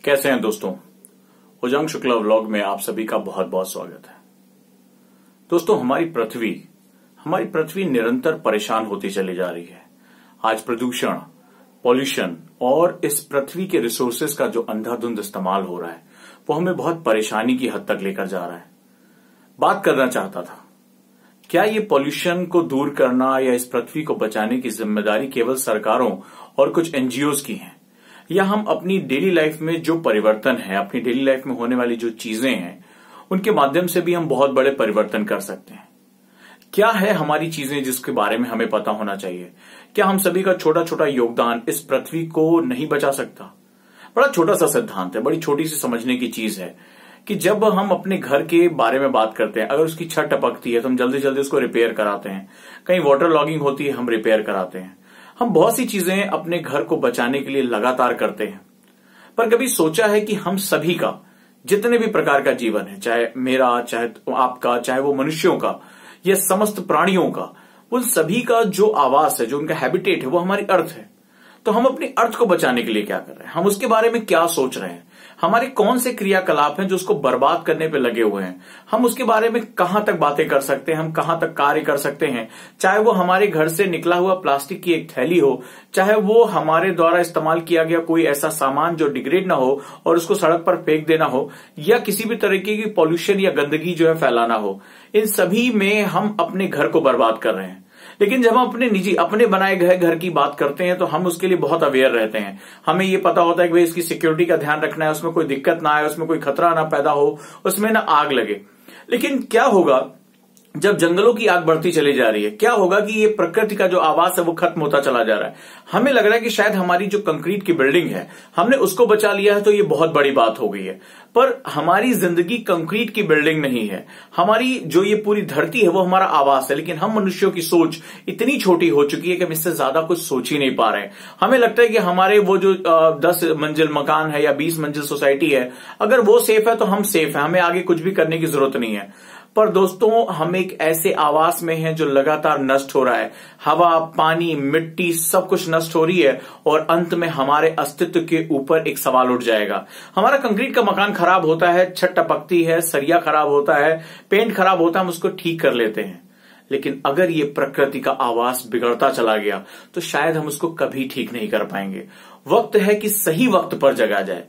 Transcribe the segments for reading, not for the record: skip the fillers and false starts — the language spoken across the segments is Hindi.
कैसे हैं दोस्तों। ओजांग शुक्ला व्लॉग में आप सभी का बहुत बहुत स्वागत है। दोस्तों, हमारी पृथ्वी निरंतर परेशान होती चली जा रही है। आज प्रदूषण, पॉल्यूशन और इस पृथ्वी के रिसोर्सेज का जो अंधाधुंध इस्तेमाल हो रहा है वो हमें बहुत परेशानी की हद तक लेकर जा रहा है। बात करना चाहता था, क्या ये पॉल्यूशन को दूर करना या इस पृथ्वी को बचाने की जिम्मेदारी केवल सरकारों और कुछ एनजीओज की है, या हम अपनी डेली लाइफ में जो परिवर्तन है, अपनी डेली लाइफ में होने वाली जो चीजें हैं उनके माध्यम से भी हम बहुत बड़े परिवर्तन कर सकते हैं। क्या है हमारी चीजें जिसके बारे में हमें पता होना चाहिए? क्या हम सभी का छोटा छोटा योगदान इस पृथ्वी को नहीं बचा सकता? बड़ा छोटा सा सिद्धांत है, बड़ी छोटी सी समझने की चीज है कि जब हम अपने घर के बारे में बात करते हैं, अगर उसकी छत टपकती है तो हम जल्दी जल्दी उसको रिपेयर कराते हैं। कहीं वाटर लॉगिंग होती है, हम रिपेयर कराते हैं। हम बहुत सी चीजें अपने घर को बचाने के लिए लगातार करते हैं। पर कभी सोचा है कि हम सभी का, जितने भी प्रकार का जीवन है, चाहे मेरा, चाहे आपका, चाहे वो मनुष्यों का या समस्त प्राणियों का, उन सभी का जो आवास है, जो उनका हैबिटेट है, वो हमारी अर्थ है। तो हम अपनी अर्थ को बचाने के लिए क्या कर रहे हैं? हम उसके बारे में क्या सोच रहे हैं? हमारे कौन से क्रियाकलाप हैं जो उसको बर्बाद करने पे लगे हुए हैं? हम उसके बारे में कहां तक बातें कर सकते हैं, हम कहां तक कार्य कर सकते हैं? चाहे वो हमारे घर से निकला हुआ प्लास्टिक की एक थैली हो, चाहे वो हमारे द्वारा इस्तेमाल किया गया कोई ऐसा सामान जो डिग्रेड ना हो और उसको सड़क पर फेंक देना हो, या किसी भी तरीके की पॉल्यूशन या गंदगी जो है फैलाना हो, इन सभी में हम अपने घर को बर्बाद कर रहे हैं। लेकिन जब हम अपने बनाए गए घर की बात करते हैं तो हम उसके लिए बहुत अवेयर रहते हैं। हमें ये पता होता है कि भाई इसकी सिक्योरिटी का ध्यान रखना है, उसमें कोई दिक्कत ना आए, उसमें कोई खतरा ना पैदा हो, उसमें ना आग लगे। लेकिन क्या होगा जब जंगलों की आग बढ़ती चली जा रही है? क्या होगा कि ये प्रकृति का जो आवास है वो खत्म होता चला जा रहा है। हमें लग रहा है कि शायद हमारी जो कंक्रीट की बिल्डिंग है, हमने उसको बचा लिया है तो ये बहुत बड़ी बात हो गई है। पर हमारी जिंदगी कंक्रीट की बिल्डिंग नहीं है। हमारी जो ये पूरी धरती है वो हमारा आवास है। लेकिन हम मनुष्यों की सोच इतनी छोटी हो चुकी है कि हम इससे ज्यादा कुछ सोच ही नहीं पा रहे हैं। हमें लगता है कि हमारे वो जो 10 मंजिल मकान है या 20 मंजिल सोसाइटी है, अगर वो सेफ है तो हम सेफ है, हमें आगे कुछ भी करने की जरूरत नहीं है। पर दोस्तों, हम एक ऐसे आवास में हैं जो लगातार नष्ट हो रहा है। हवा, पानी, मिट्टी सब कुछ नष्ट हो रही है और अंत में हमारे अस्तित्व के ऊपर एक सवाल उठ जाएगा। हमारा कंक्रीट का मकान खराब होता है, छत टपकती है, सरिया खराब होता है, पेंट खराब होता है, हम उसको ठीक कर लेते हैं। लेकिन अगर ये प्रकृति का आवास बिगड़ता चला गया तो शायद हम उसको कभी ठीक नहीं कर पाएंगे। वक्त है कि सही वक्त पर जगा जाए।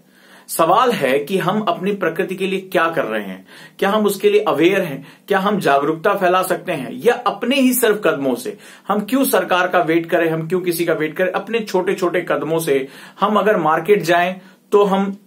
सवाल है कि हम अपनी प्रकृति के लिए क्या कर रहे हैं? क्या हम उसके लिए अवेयर हैं? क्या हम जागरूकता फैला सकते हैं? या अपने ही सिर्फ कदमों से हम क्यों सरकार का वेट करें, हम क्यों किसी का वेट करें? अपने छोटे छोटे कदमों से हम अगर मार्केट जाएं तो हम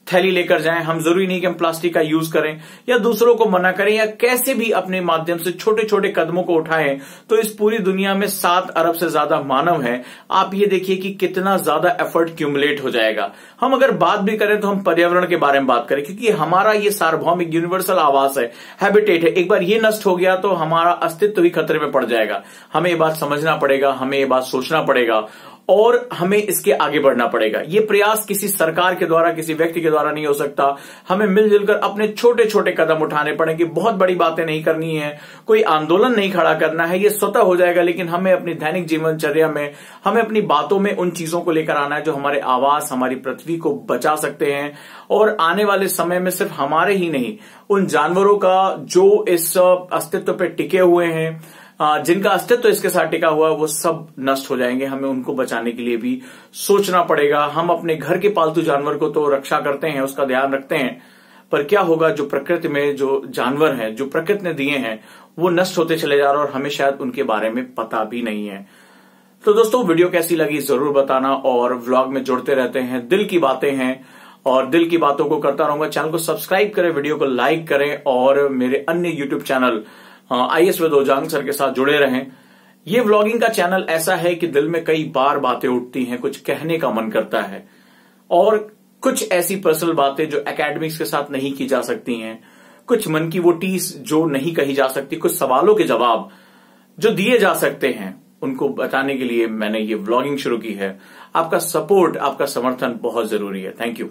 थैली लेकर जाएं। हम जरूरी नहीं कि हम प्लास्टिक का यूज करें या दूसरों को मना करें, या कैसे भी अपने माध्यम से छोटे छोटे कदमों को उठाएं तो इस पूरी दुनिया में 7 अरब से ज्यादा मानव हैं। आप ये देखिए कि कितना ज्यादा एफर्ट क्यूमुलेट हो जाएगा। हम अगर बात भी करें तो हम पर्यावरण के बारे में बात करें, क्योंकि हमारा ये सार्वभौमिक यूनिवर्सल आवास है, हैबिटेट है। एक बार ये नष्ट हो गया तो हमारा अस्तित्व ही खतरे में पड़ जाएगा। हमें ये बात समझना पड़ेगा, हमें ये बात सोचना पड़ेगा और हमें इसके आगे बढ़ना पड़ेगा। ये प्रयास किसी सरकार के द्वारा, किसी व्यक्ति के द्वारा नहीं हो सकता। हमें मिलजुल कर अपने छोटे छोटे कदम उठाने पड़ेंगे। बहुत बड़ी बातें नहीं करनी है, कोई आंदोलन नहीं खड़ा करना है, ये स्वतः हो जाएगा। लेकिन हमें अपनी दैनिक जीवनचर्या में, हमें अपनी बातों में उन चीजों को लेकर आना है जो हमारे आवास, हमारी पृथ्वी को बचा सकते हैं। और आने वाले समय में सिर्फ हमारे ही नहीं, उन जानवरों का जो इस अस्तित्व पर टिके हुए हैं, जिनका अस्तित्व इसके साथ टिका हुआ है, वो सब नष्ट हो जाएंगे। हमें उनको बचाने के लिए भी सोचना पड़ेगा। हम अपने घर के पालतू जानवर को तो रक्षा करते हैं, उसका ध्यान रखते हैं, पर क्या होगा जो प्रकृति में जो जानवर हैं, जो प्रकृति ने दिए हैं, वो नष्ट होते चले जा रहे हैं और हमें शायद उनके बारे में पता भी नहीं है। तो दोस्तों, वीडियो कैसी लगी जरूर बताना और व्लॉग में जुड़ते रहते हैं। दिल की बातें हैं और दिल की बातों को करता रहूंगा। चैनल को सब्सक्राइब करें, वीडियो को लाइक करें और मेरे अन्य YouTube channel IAS with Ojaang sir के साथ जुड़े रहें। ये व्लॉगिंग का चैनल ऐसा है कि दिल में कई बार बातें उठती हैं, कुछ कहने का मन करता है और कुछ ऐसी पर्सनल बातें जो एकेडमिक्स के साथ नहीं की जा सकती हैं, कुछ मन की वो टीस जो नहीं कही जा सकती, कुछ सवालों के जवाब जो दिए जा सकते हैं, उनको बताने के लिए मैंने ये व्लॉगिंग शुरू की है। आपका सपोर्ट, आपका समर्थन बहुत जरूरी है। Thank you.